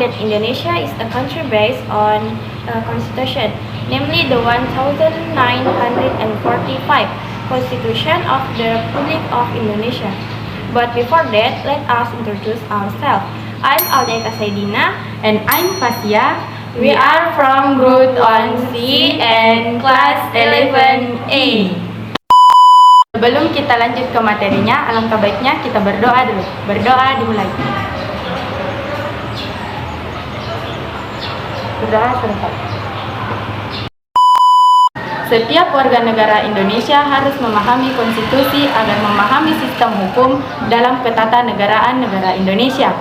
that Indonesia is a country based on a constitution, namely the 1945 Constitution of the Republic of Indonesia. But before that, let us introduce ourselves. I'm Aldaika Saidina. And I'm Fasia. We are from Group 1C and Class 11A. Sebelum kita lanjut ke materinya, alangkah baiknya kita berdoa dulu. Berdoa dimulai. Berdoa sebentar. Setiap warga negara Indonesia harus memahami konstitusi agar memahami sistem hukum dalam ketatanegaraan negara Indonesia.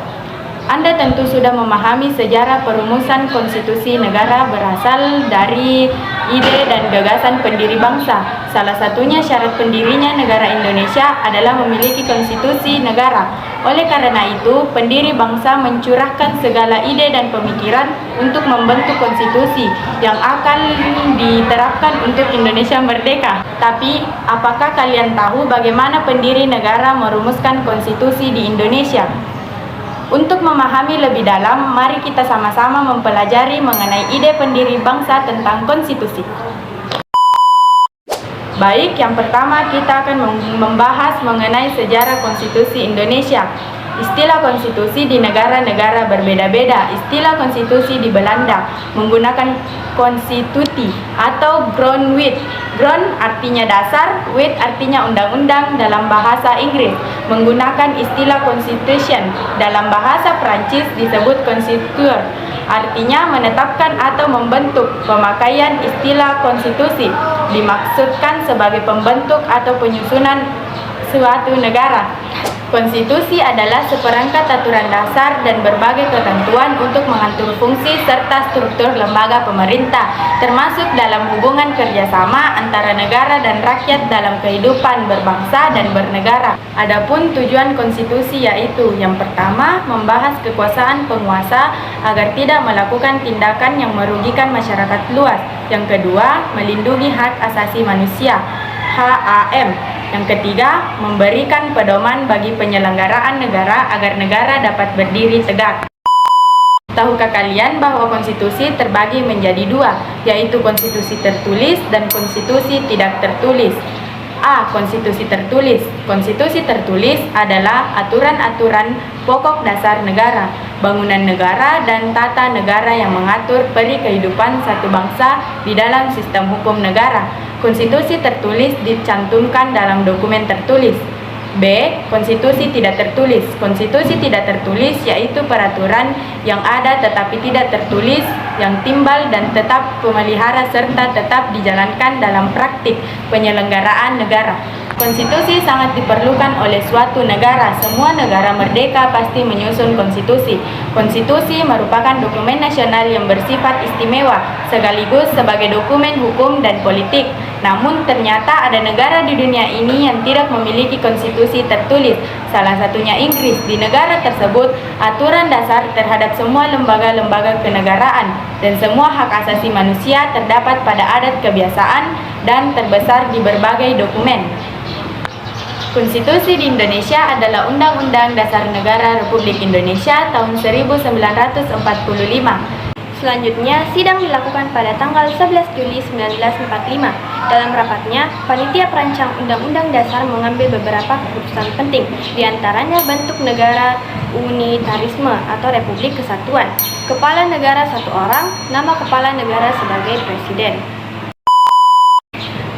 Anda tentu sudah memahami sejarah perumusan konstitusi negara berasal dari ide dan gagasan pendiri bangsa. Salah satunya syarat pendirinya negara Indonesia adalah memiliki konstitusi negara. Oleh karena itu, pendiri bangsa mencurahkan segala ide dan pemikiran untuk membentuk konstitusi yang akan diterapkan untuk Indonesia merdeka. Tapi, apakah kalian tahu bagaimana pendiri negara merumuskan konstitusi di Indonesia? Untuk memahami lebih dalam, mari kita sama-sama mempelajari mengenai ide pendiri bangsa tentang konstitusi. Baik, yang pertama kita akan membahas mengenai sejarah konstitusi Indonesia. Istilah konstitusi di negara-negara berbeda-beda. Istilah konstitusi di Belanda menggunakan konstituti atau grondwet. Grond artinya dasar, wet artinya undang-undang dalam bahasa Inggris. Menggunakan istilah constitution dalam bahasa Prancis disebut constituer. Artinya menetapkan atau membentuk. Pemakaian istilah konstitusi dimaksudkan sebagai pembentuk atau penyusunan suatu negara. Konstitusi adalah seperangkat aturan dasar dan berbagai ketentuan untuk mengatur fungsi serta struktur lembaga pemerintah, termasuk dalam hubungan kerjasama antara negara dan rakyat dalam kehidupan berbangsa dan bernegara. Adapun tujuan konstitusi yaitu yang pertama, membahas kekuasaan penguasa agar tidak melakukan tindakan yang merugikan masyarakat luas. Yang kedua, melindungi hak asasi manusia, HAM. Yang ketiga, memberikan pedoman bagi penyelenggaraan negara agar negara dapat berdiri tegak. Tahukah kalian bahwa konstitusi terbagi menjadi dua, yaitu konstitusi tertulis dan konstitusi tidak tertulis? A. Konstitusi tertulis. Konstitusi tertulis adalah aturan-aturan pokok dasar negara, bangunan negara, dan tata negara yang mengatur peri kehidupan satu bangsa di dalam sistem hukum negara. Konstitusi tertulis dicantumkan dalam dokumen tertulis. B. Konstitusi tidak tertulis. Konstitusi tidak tertulis yaitu peraturan yang ada tetapi tidak tertulis, yang timbal dan tetap pemelihara serta tetap dijalankan dalam praktik penyelenggaraan negara. Konstitusi sangat diperlukan oleh suatu negara. Semua negara merdeka pasti menyusun konstitusi. Konstitusi merupakan dokumen nasional yang bersifat istimewa, sekaligus sebagai dokumen hukum dan politik. Namun ternyata ada negara di dunia ini yang tidak memiliki konstitusi tertulis. Salah satunya Inggris. Di negara tersebut, aturan dasar terhadap semua lembaga-lembaga kenegaraan dan semua hak asasi manusia terdapat pada adat kebiasaan dan terbesar di berbagai dokumen. Konstitusi di Indonesia adalah Undang-Undang Dasar Negara Republik Indonesia tahun 1945. Selanjutnya, sidang dilakukan pada tanggal 11 Juli 1945. Dalam rapatnya, panitia perancang Undang-Undang Dasar mengambil beberapa keputusan penting, diantaranya bentuk negara unitarisme atau Republik Kesatuan, kepala negara satu orang, nama kepala negara sebagai presiden.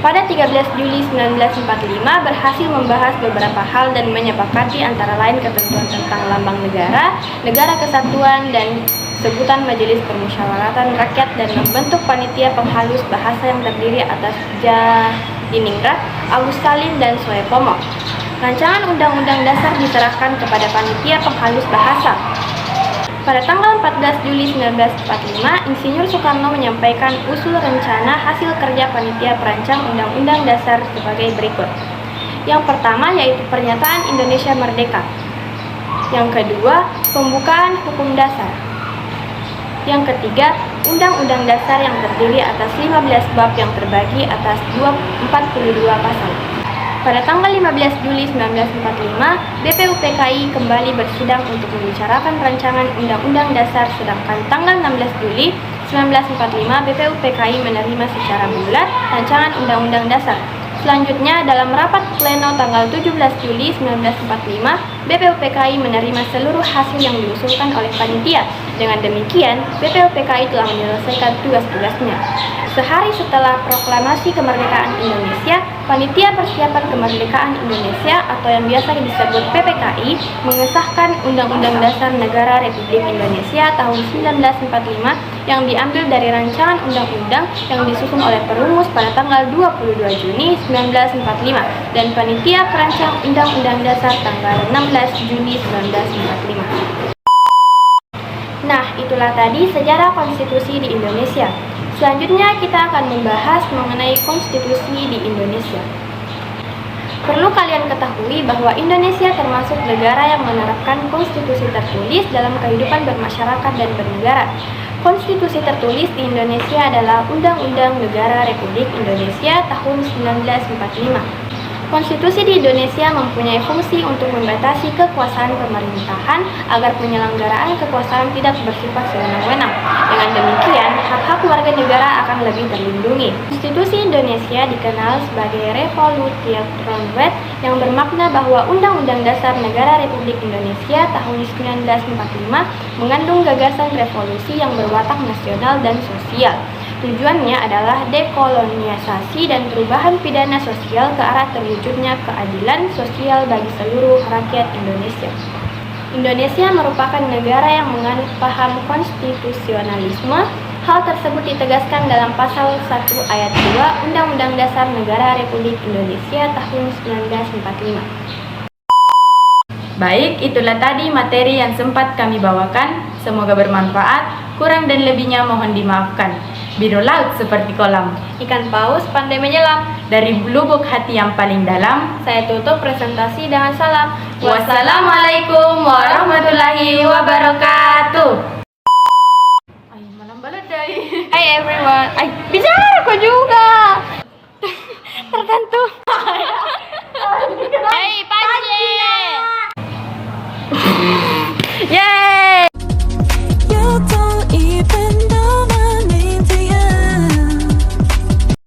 Pada 13 Juli 1945 berhasil membahas beberapa hal dan menyepakati antara lain ketentuan tentang lambang negara, negara kesatuan, dan sebutan Majelis Permusyawaratan Rakyat dan membentuk panitia penghalus bahasa yang terdiri atas Jadiningrat, Agus Salim, dan Soepomo. Rancangan Undang-Undang Dasar diserahkan kepada panitia penghalus bahasa. Pada tanggal 14 Juli 1945, Insinyur Soekarno menyampaikan usul rencana hasil kerja panitia perancang Undang-Undang Dasar sebagai berikut. Yang pertama yaitu pernyataan Indonesia Merdeka. Yang kedua, pembukaan hukum dasar. Yang ketiga, Undang-Undang Dasar yang terdiri atas 15 bab yang terbagi atas 42 pasal. Pada tanggal 15 Juli 1945, BPUPKI kembali bersidang untuk membicarakan rancangan Undang-Undang Dasar, sedangkan tanggal 16 Juli 1945 BPUPKI menerima secara bulat rancangan Undang-Undang Dasar. Selanjutnya, dalam rapat pleno tanggal 17 Juli 1945, BPUPKI menerima seluruh hasil yang diusulkan oleh panitia. Dengan demikian, BPUPKI telah menyelesaikan tugas-tugasnya. Sehari setelah proklamasi kemerdekaan Indonesia, Panitia Persiapan Kemerdekaan Indonesia atau yang biasa disebut PPKI mengesahkan Undang-Undang Dasar Negara Republik Indonesia tahun 1945 yang diambil dari rancangan undang-undang yang disusun oleh perumus pada tanggal 22 Juni 1945 dan Panitia Perancang Undang-Undang Dasar tanggal 16 Juni 1945. Nah, itulah tadi sejarah konstitusi di Indonesia. Selanjutnya kita akan membahas mengenai konstitusi di Indonesia. Perlu kalian ketahui bahwa Indonesia termasuk negara yang menerapkan konstitusi tertulis dalam kehidupan bermasyarakat dan bernegara. Konstitusi tertulis di Indonesia adalah Undang-Undang Negara Republik Indonesia tahun 1945. Konstitusi di Indonesia mempunyai fungsi untuk membatasi kekuasaan pemerintahan agar penyelenggaraan kekuasaan tidak bersifat sewenang-wenang. Dengan demikian, hak-hak warga negara akan lebih terlindungi. Konstitusi Indonesia dikenal sebagai Revolution Roundabout yang bermakna bahwa Undang-Undang Dasar Negara Republik Indonesia tahun 1945 mengandung gagasan revolusi yang berwatak nasional dan sosial. Tujuannya adalah dekolonialisasi dan perubahan pidana sosial ke arah terwujudnya keadilan sosial bagi seluruh rakyat Indonesia. Indonesia merupakan negara yang menganut paham konstitusionalisme. Hal tersebut ditegaskan dalam pasal 1 ayat 2 Undang-Undang Dasar Negara Republik Indonesia tahun 1945. Baik, itulah tadi materi yang sempat kami bawakan. Semoga bermanfaat. Kurang dan lebihnya mohon dimaafkan. Biru laut seperti kolam, Ikan paus pandai menyelam. dari lubuk hati yang paling dalam. Saya tutup presentasi dengan salam. Wassalamualaikum warahmatullahi wabarakatuh. Hai everyone. Bicara kok juga.